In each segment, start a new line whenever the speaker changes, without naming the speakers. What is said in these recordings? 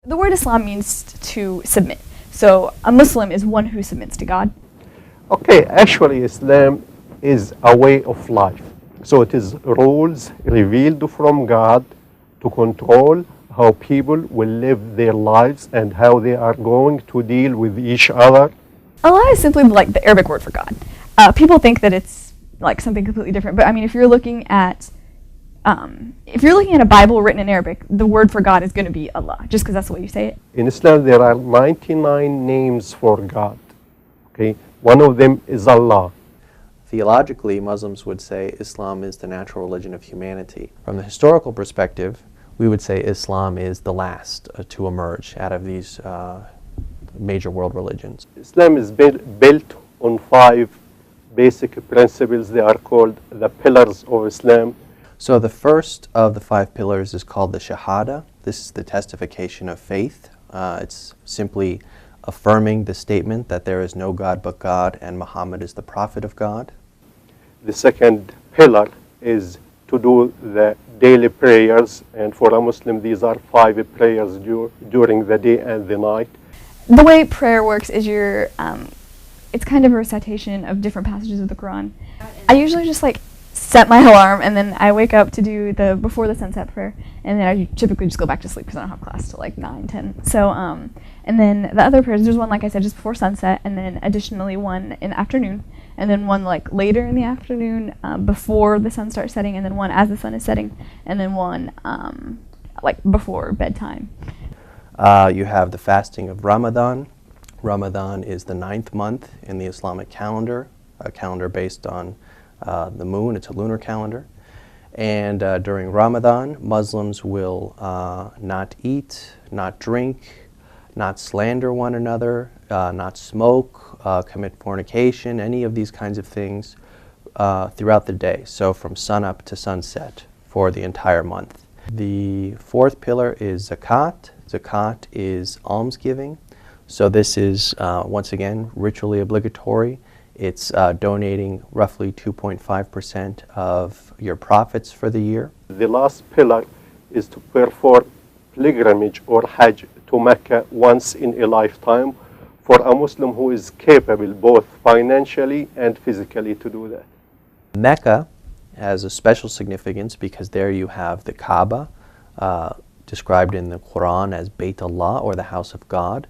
The word Islam means to submit. So a Muslim is one who submits to God.
Okay, actually Islam is a way of life. So it is rules revealed from God to control how people will live their lives and how they are going to deal with each other.
Allah is simply like the Arabic word for God. People think that it's like something completely different, but I mean, if you're looking at a Bible written in Arabic, the word for God is going to be Allah, just because that's the way you say it.
In Islam, there are 99 names for God. Okay, one of them is Allah.
Theologically, Muslims would say Islam is the natural religion of humanity. From the historical perspective, we would say Islam is the last to emerge out of these major world religions.
Islam is built on 5 basic principles. They are called the pillars of Islam.
So the first of the 5 pillars is called the Shahada. This is the testification of faith. It's simply affirming the statement that there is no God but God and Muhammad is the prophet of God.
The second pillar is to do the daily prayers, and for a Muslim these are 5 prayers during the day and the night.
The way prayer works is it's kind of a recitation of different passages of the Quran. I usually just set my alarm, and then I wake up to do the before the sunset prayer, and then I typically just go back to sleep because I don't have class till 9, 10. So, and then the other prayers, there's one, like I said, just before sunset, and then additionally one in the afternoon, and then one later in the afternoon before the sun starts setting, and then one as the sun is setting, and then one before bedtime.
You have the fasting of Ramadan. Ramadan is the 9th month in the Islamic calendar, a calendar based on the moon. It's a lunar calendar. And during Ramadan, Muslims will not eat, not drink, not slander one another, not smoke, commit fornication, any of these kinds of things throughout the day. So from sunup to sunset for the entire month. The 4th pillar is zakat. Zakat is almsgiving. So this is, once again, ritually obligatory. It's donating roughly 2.5% of your profits for the year.
The last pillar is to perform pilgrimage or Hajj to Mecca once in a lifetime for a Muslim who is capable both financially and physically to do that.
Mecca has a special significance because there you have the Kaaba, described in the Quran as Bayt Allah, or the house of God.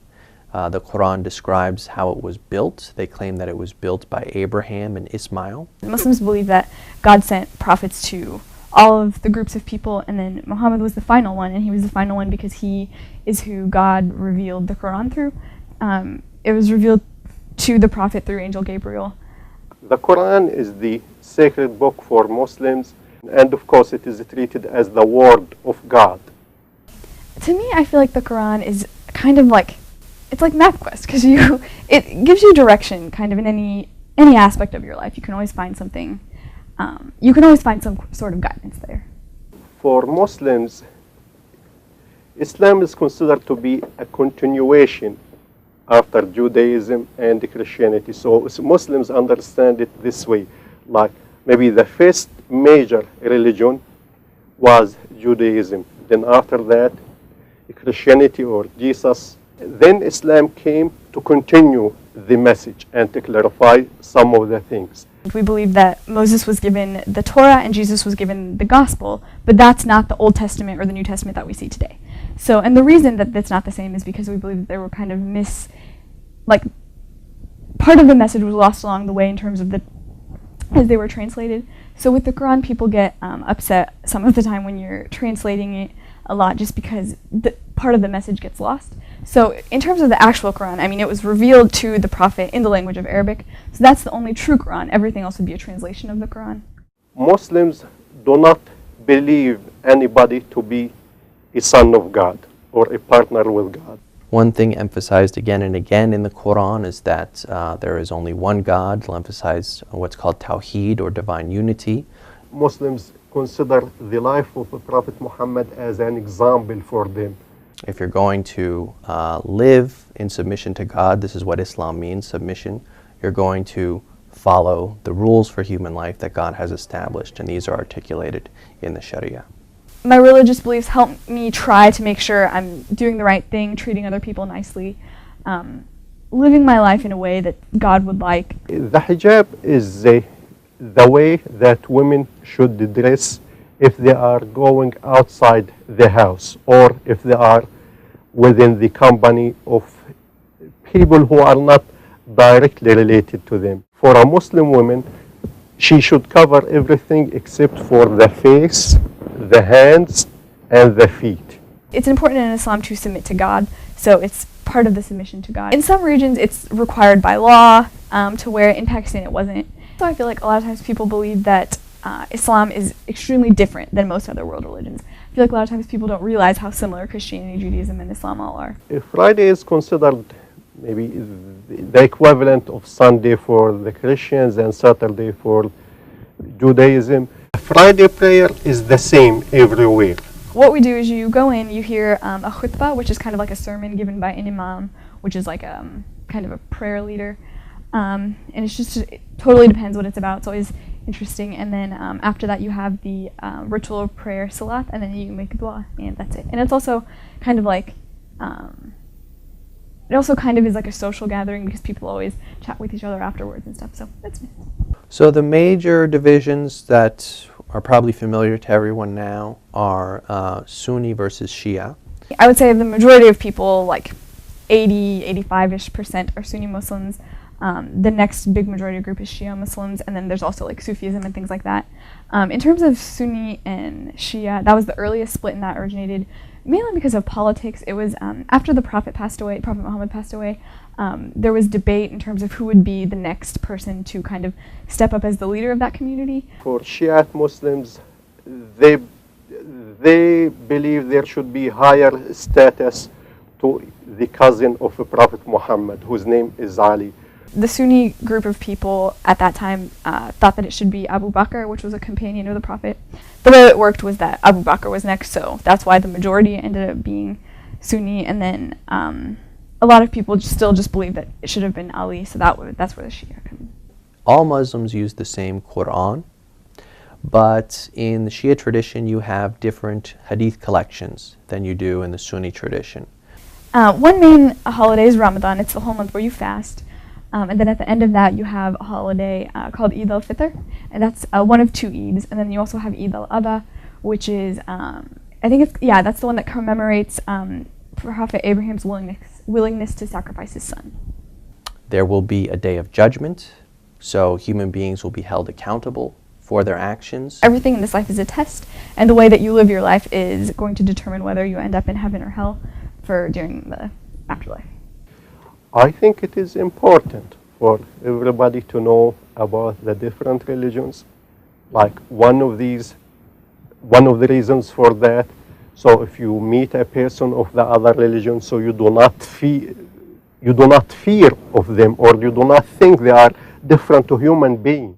The Quran describes how it was built. They claim that it was built by Abraham and Ismail.
Muslims believe that God sent prophets to all of the groups of people, and then Muhammad was the final one, and he was the final one because he is who God revealed the Quran through. It was revealed to the prophet through Angel Gabriel.
The Quran is the sacred book for Muslims, and of course it is treated as the word of God.
To me, I feel like the Quran is kind of it's like MapQuest, because it gives you direction kind of in any aspect of your life. You can always find something, you can always find some sort of guidance there.
For Muslims, Islam is considered to be a continuation after Judaism and Christianity. So Muslims understand it this way, like maybe the first major religion was Judaism. Then after that, Christianity or Jesus. Then Islam came to continue the message and to clarify some of the things.
We believe that Moses was given the Torah and Jesus was given the gospel, but that's not the Old Testament or the New Testament that we see today. So, and the reason that that's not the same is because we believe that there were kind of part of the message was lost along the way in terms of as they were translated. So with the Quran, people get upset some of the time when you're translating it a lot just because part of the message gets lost. So in terms of the actual Quran, I mean, it was revealed to the Prophet in the language of Arabic. So that's the only true Quran. Everything else would be a translation of the Quran.
Muslims do not believe anybody to be a son of God or a partner with God.
One thing emphasized again and again in the Quran is that there is only one God. They'll emphasize what's called Tawheed, or divine unity.
Muslims consider the life of the Prophet Muhammad as an example for them.
If you're going to live in submission to God, this is what Islam means, submission. You're going to follow the rules for human life that God has established, and these are articulated in the Sharia.
my religious beliefs help me try to make sure I'm doing the right thing, treating other people nicely, living my life in a way that God would like.
The hijab is the way that women should dress if they are going outside the house or if they are within the company of people who are not directly related to them. For a Muslim woman, she should cover everything except for the face, the hands, and the feet.
It's important in Islam to submit to God, so it's part of the submission to God. In some regions, it's required by law to wear it. In Pakistan, it wasn't. So I feel like a lot of times people believe that Islam is extremely different than most other world religions. I feel like a lot of times people don't realize how similar Christianity, Judaism, and Islam all are.
Friday is considered maybe the equivalent of Sunday for the Christians and Saturday for Judaism. Friday prayer is the same everywhere.
What we do is you go in, you hear a khutbah, which is kind of like a sermon given by an imam, which is like kind of a prayer leader. And it totally depends what it's about. It's always interesting. And then after that, you have the ritual of prayer, salat, and then you make dua, and that's it. And it's also kind of like, it also kind of is like a social gathering because people always chat with each other afterwards and stuff. So that's nice.
So the major divisions that are probably familiar to everyone now are Sunni versus Shia.
I would say the majority of people, like 85-ish% are Sunni Muslims. The next big majority group is Shia Muslims, and then there's also like Sufism and things like that. In terms of Sunni and Shia, that was the earliest split, and that originated mainly because of politics. It was after the Prophet Muhammad passed away, there was debate in terms of who would be the next person to kind of step up as the leader of that community.
For Shiite Muslims, they believe there should be higher status to the cousin of the Prophet Muhammad, whose name is Ali.
The Sunni group of people at that time thought that it should be Abu Bakr, which was a companion of the Prophet. The way it worked was that Abu Bakr was next, so that's why the majority ended up being Sunni, and then a lot of people still just believe that it should have been Ali, so that's where the Shia come in.
All Muslims use the same Quran, but in the Shia tradition you have different hadith collections than you do in the Sunni tradition.
One main holiday is Ramadan. It's the whole month where you fast. And then at the end of that, you have a holiday called Eid al-Fitr, and that's one of two Eids. And then you also have Eid al-Adha, which is, that's the one that commemorates Prophet Abraham's willingness to sacrifice his son.
There will be a day of judgment, so human beings will be held accountable for their actions.
Everything in this life is a test, and the way that you live your life is going to determine whether you end up in heaven or hell during the afterlife.
I think it is important for everybody to know about the different religions. Like one of the reasons for that, so if you meet a person of the other religion, so you do not fear of them, or you do not think they are different to human beings.